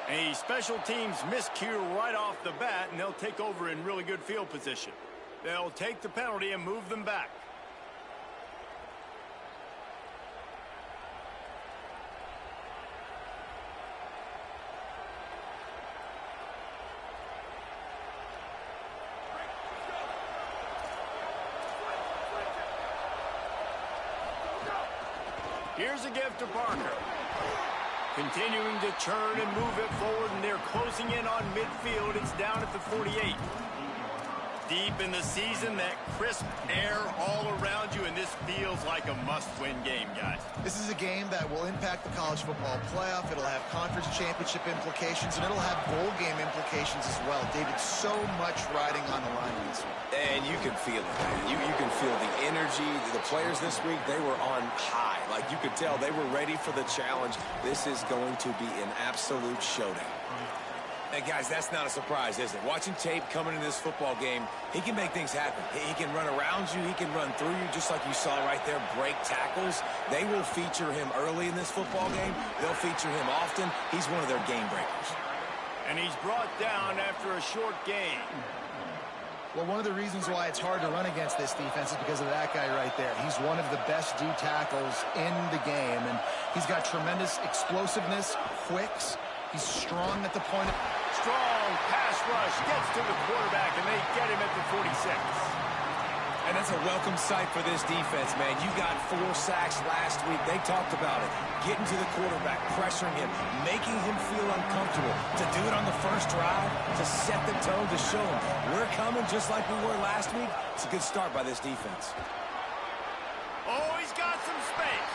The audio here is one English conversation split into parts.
A special teams miscue right off the bat, and they'll take over in really good field position. They'll take the penalty and move them back. Here's a gift to Parker. Continuing to churn and move it forward, and they're closing in on midfield. It's down at the 48. Deep in the season, that crisp air all around you, and this feels like a must-win game, guys. This is a game that will impact the college football playoff. It'll have conference championship implications, and it'll have bowl game implications as well. David, so much riding on the line in this one. And you can feel it, man. You can feel the energy. The players this week, they were on high. Like, you could tell they were ready for the challenge. This is going to be an absolute showdown. And guys, that's not a surprise, is it? Watching tape coming into this football game, he can make things happen. He can run around you. He can run through you, just like you saw right there, break tackles. They will feature him early in this football game. They'll feature him often. He's one of their game breakers. And he's brought down after a short gain. Well, one of the reasons why it's hard to run against this defense is because of that guy right there. He's one of the best D tackles in the game, and he's got tremendous explosiveness, quicks. He's strong at the point. Strong pass rush gets to the quarterback, and they get him at the 46. And that's a welcome sight for this defense, man. You got 4 sacks last week. They talked about it. Getting to the quarterback, pressuring him, making him feel uncomfortable. To do it on the first drive, to set the tone, to show him we're coming just like we were last week. It's a good start by this defense. Oh, he's got some space.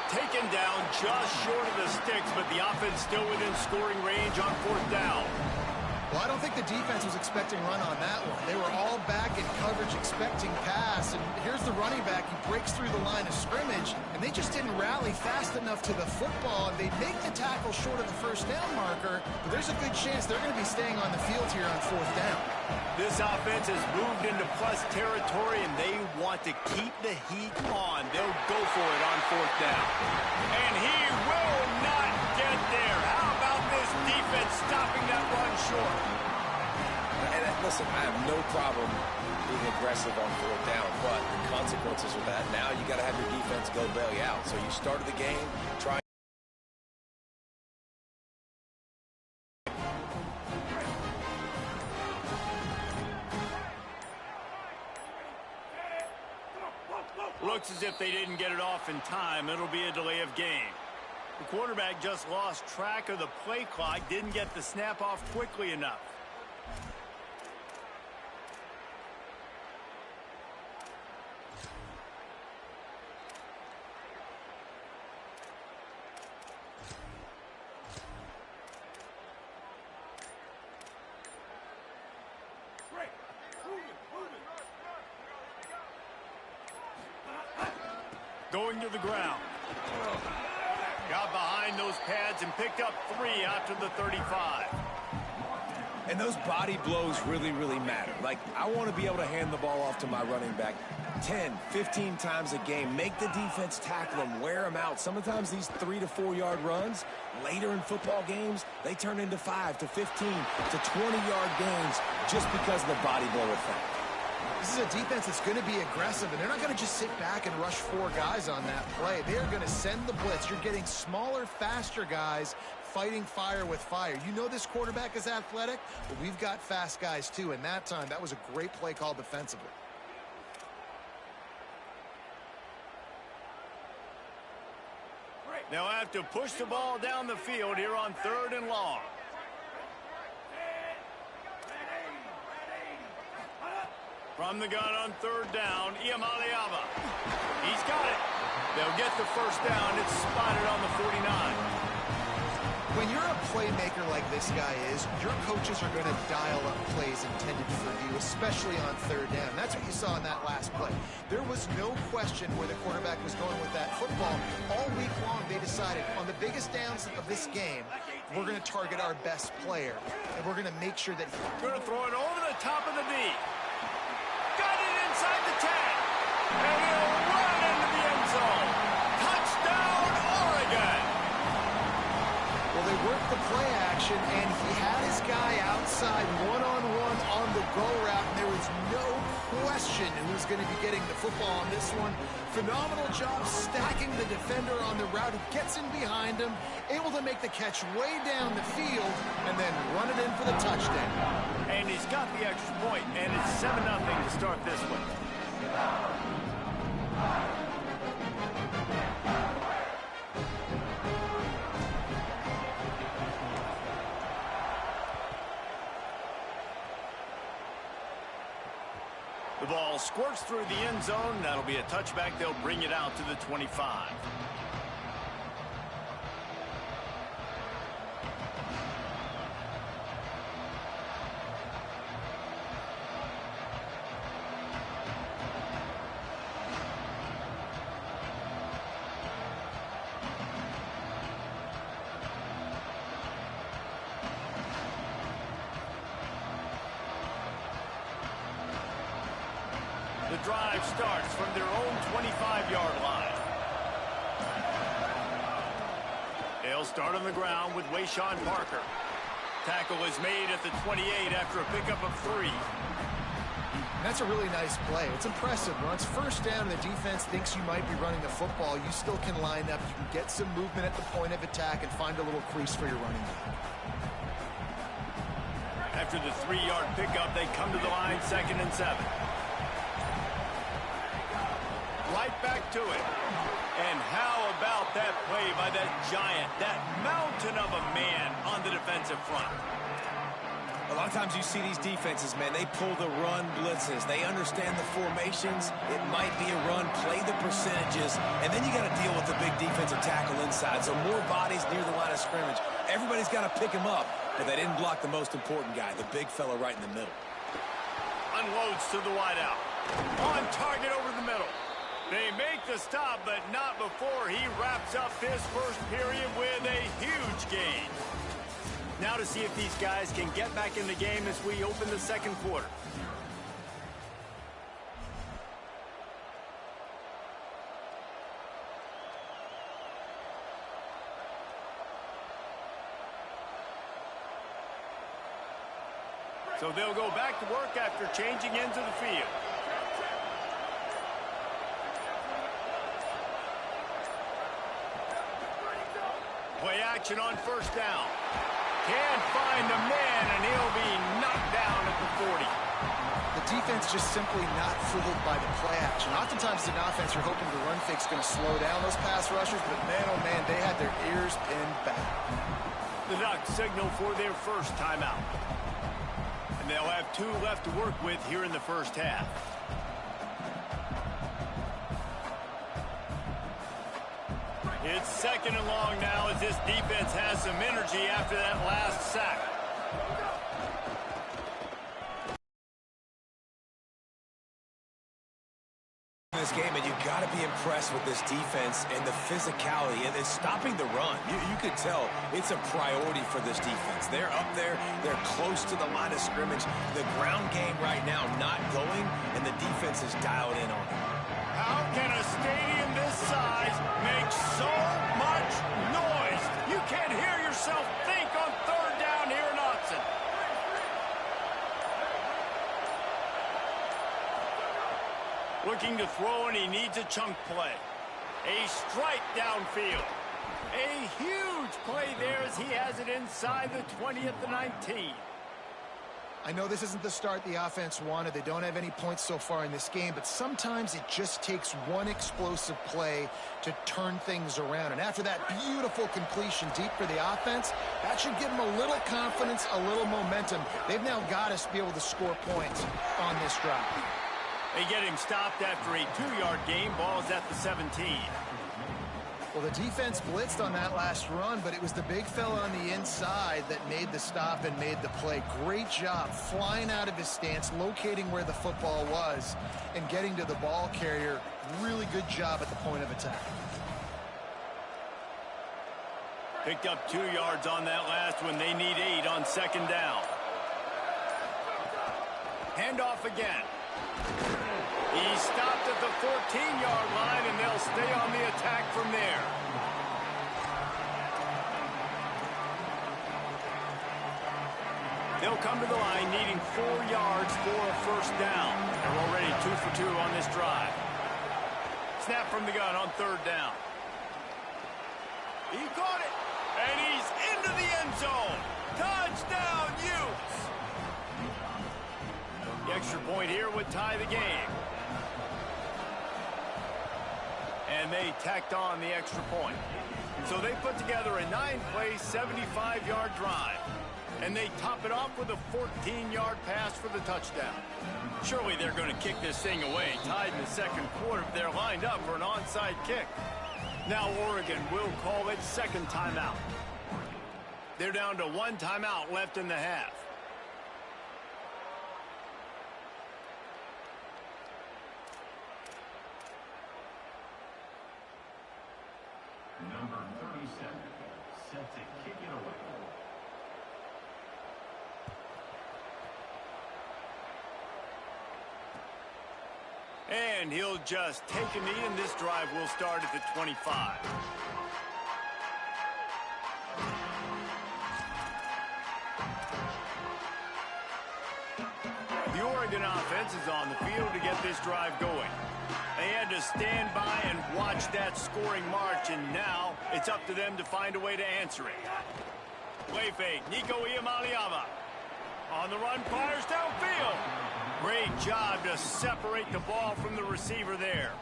Taken down just short of the sticks, but the offense still within scoring range on 4th down. Well, I don't think the defense was expecting run on that one. They were all back in coverage expecting pass, and here's the running back. He breaks through the line of scrimmage, and they just didn't rally fast enough to the football. They make the tackle short of the first down marker, but there's a good chance they're going to be staying on the field here on 4th down. This offense has moved into plus territory, and they want to keep the heat on. They'll go for it on 4th down. And he will not get there. How about this defense stopping that run short? And listen, I have no problem being aggressive on 4th down, but the consequences of that, now you got to have your defense go bail you out. So you started the game, try. Looks as if they didn't get it off in time. It'll be a delay of game. The quarterback just lost track of the play clock, didn't get the snap off quickly enough. Going to the ground. Got behind those pads and picked up 3 out to the 35. And those body blows really, really matter. Like, I want to be able to hand the ball off to my running back 10, 15 times a game. Make the defense tackle them, wear them out. Sometimes these 3 to 4 yard runs, later in football games, they turn into 5 to 15 to 20-yard gains just because of the body blow effect. This is a defense that's going to be aggressive, and they're not going to just sit back and rush 4 guys on that play. They're going to send the blitz. You're getting smaller, faster guys fighting fire with fire. You know this quarterback is athletic, but we've got fast guys too, and that time, that was a great play call defensively. They'll have to push the ball down the field here on 3rd and long. From the gun on 3rd down, Iamaleava. He's got it. They'll get the first down. It's spotted on the 49. When you're a playmaker like this guy is, your coaches are going to dial up plays intended for you, especially on 3rd down. That's what you saw in that last play. There was no question where the quarterback was going with that football. All week long, they decided on the biggest downs of this game, we're going to target our best player, and we're going to make sure that Going to throw it over the top of the knee. Got it inside the 10. And he'll run into the end zone. Touchdown, Oregon. well, they worked the play action. possession, and he had his guy outside one-on-one on the go route, and there was no question who's going to be getting the football on this one. Phenomenal job stacking the defender on the route. He gets in behind him, able to make the catch way down the field, and then run it in for the touchdown. And he's got the extra point, and it's 7-0 to start this one. The ball squirts through the end zone. That'll be a touchback. They'll bring it out to the 25. The drive starts from their own 25-yard line. They'll start on the ground with Wayshawn Parker. Tackle is made at the 28 after a pickup of 3. That's a really nice play. It's impressive. Once first down and the defense thinks you might be running the football, you still can line up. You can get some movement at the point of attack and find a little crease for your running back. After the 3-yard pickup, they come to the line, 2nd and 7. Right back to it. And how about that play by that giant, that mountain of a man on the defensive front? A lot of times you see these defenses, man, they pull the run blitzes. They understand the formations. It might be a run, play the percentages, and then you got to deal with the big defensive tackle inside. So more bodies near the line of scrimmage. Everybody's got to pick him up, but they didn't block the most important guy, the big fella right in the middle. Unloads to the wideout. On target over the middle. They make the stop, but not before he wraps up this first period with a huge gain. Now to see if these guys can get back in the game as we open the second quarter. So they'll go back to work after changing into the field. Play action on first down. Can't find the man, and he'll be knocked down at the 40. The defense just simply not fooled by the play action. Oftentimes, an offense, you're hoping the run fake's going to slow down those pass rushers, but man, oh man, they had their ears pinned back. The Ducks signal for their first timeout. And they'll have 2 left to work with here in the first half. It's 2nd and long now as this defense has some energy after that last sack. This game, and you got to be impressed with this defense and the physicality and it's stopping the run. You could tell it's a priority for this defense. They're up there, they're close to the line of scrimmage. The ground game right now not going, and the defense is dialed in on it. How can a stadium this size make so much noise? You can't hear yourself think on 3rd down here in Autzen. Looking to throw, and he needs a chunk play. A strike downfield. A huge play there as he has it inside the 20 at the 19. I know this isn't the start the offense wanted. They don't have any points so far in this game, but sometimes it just takes one explosive play to turn things around. And after that beautiful completion deep for the offense, that should give them a little confidence, a little momentum. They've now got to be able to score points on this drive. They get him stopped after a 2-yard gain. Ball's at the 17. Well, the defense blitzed on that last run, but it was the big fella on the inside that made the stop and made the play. Great job flying out of his stance, locating where the football was, and getting to the ball carrier. Really good job at the point of attack. Picked up 2 yards on that last one. They need 8 on 2nd down. Handoff again. He stopped at the 14-yard line, and they'll stay on the attack from there. They'll come to the line needing 4 yards for a first down. They're already 2 for 2 on this drive. Snap from the gun on 3rd down. He caught it, and he's into the end zone. Touchdown, Utes! The extra point here would tie the game. And they tacked on the extra point. So they put together a 9-play, 75-yard drive. And they top it off with a 14-yard pass for the touchdown. Surely they're going to kick this thing away. Tied in the second quarter, but they're lined up for an onside kick. Now Oregon will call it second timeout. They're down to 1 timeout left in the half. Number 37, set to kick it away. And he'll just take a knee, and this drive will start at the 25. The Oregon offense is on the field to get this drive going. They had to stand by and watch that scoring march, and now it's up to them to find a way to answer it. Play fake, Nico Iamaleava. On the run, fires downfield. Great job to separate the ball from the receiver there.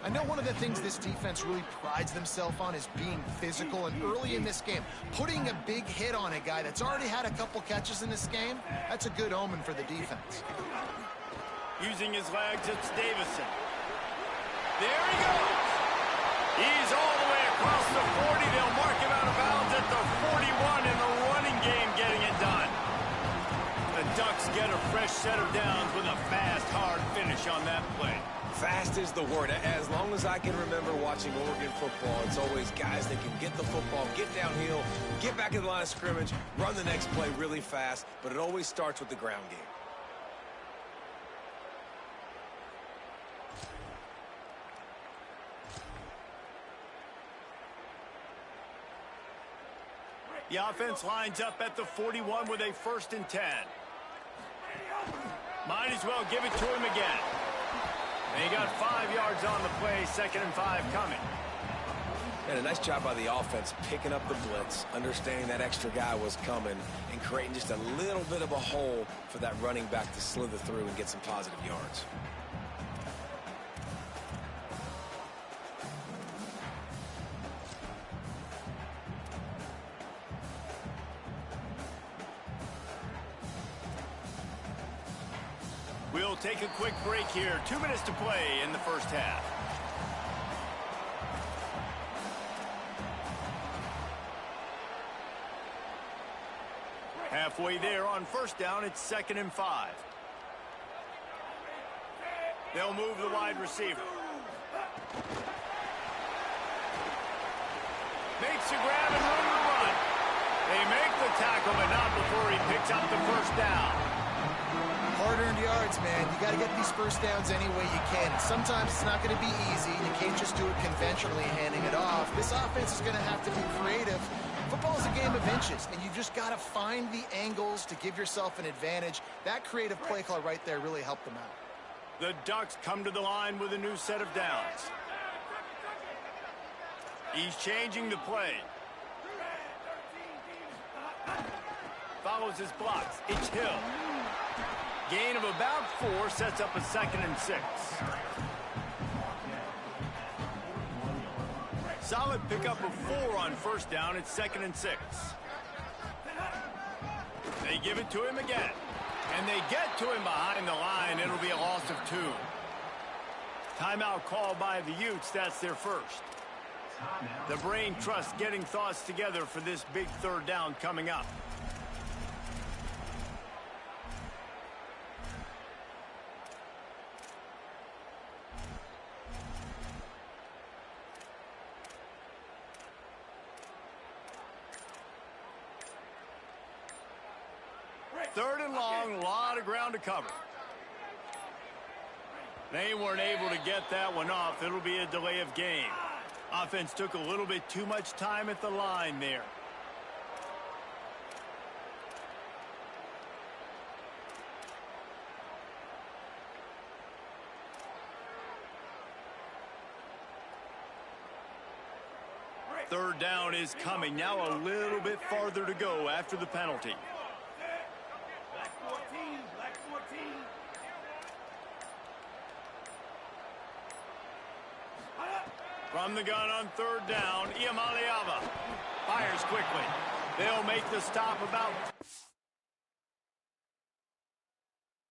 I know one of the things this defense really prides themselves on is being physical, and early in this game, putting a big hit on a guy that's already had a couple catches in this game, that's a good omen for the defense. Using his legs, it's Davison. There he goes. He's all the way across the 40. They'll mark him out of bounds at the 41 in the running game, getting it done. The Ducks get a fresh set of downs with a fast, hard finish on that play. Fast is the word. As long as I can remember watching Oregon football, it's always guys that can get the football, get downhill, get back in the line of scrimmage, run the next play really fast, but it always starts with the ground game. The offense lines up at the 41 with a 1st and 10. Might as well give it to him again. And he got 5 yards on the play, 2nd and 5 coming. And a nice job by the offense picking up the blitz, understanding that extra guy was coming, and creating just a little bit of a hole for that running back to slither through and get some positive yards. We'll take a quick break here. 2 minutes to play in the first half. Halfway there on 1st down, it's 2nd and 5. They'll move the wide receiver. Makes a grab and room to run. They make the tackle, but not before he picks up the 1st down. Hard-earned yards, man. You got to get these first downs any way you can. Sometimes it's not going to be easy. You can't just do it conventionally, handing it off. This offense is going to have to be creative. Football's a game of inches, and you just got to find the angles to give yourself an advantage. That creative play call right there really helped them out. The Ducks come to the line with a new set of downs. He's changing the play. Follows his blocks. It's Hill. Gain of about 4 sets up a 2nd and 6. Solid pickup of 4 on 1st down. It's 2nd and 6. They give it to him again. And they get to him behind the line. It'll be a loss of 2. Timeout called by the Utes. That's their first. The brain trust getting thoughts together for this big 3rd down coming up. Third and long, a lot of ground to cover. They weren't able to get that one off. It'll be a delay of game. Offense took a little bit too much time at the line there. Third down is coming. Now a little bit farther to go after the penalty. From the gun on third down, Iamaleava fires quickly. They'll make the stop about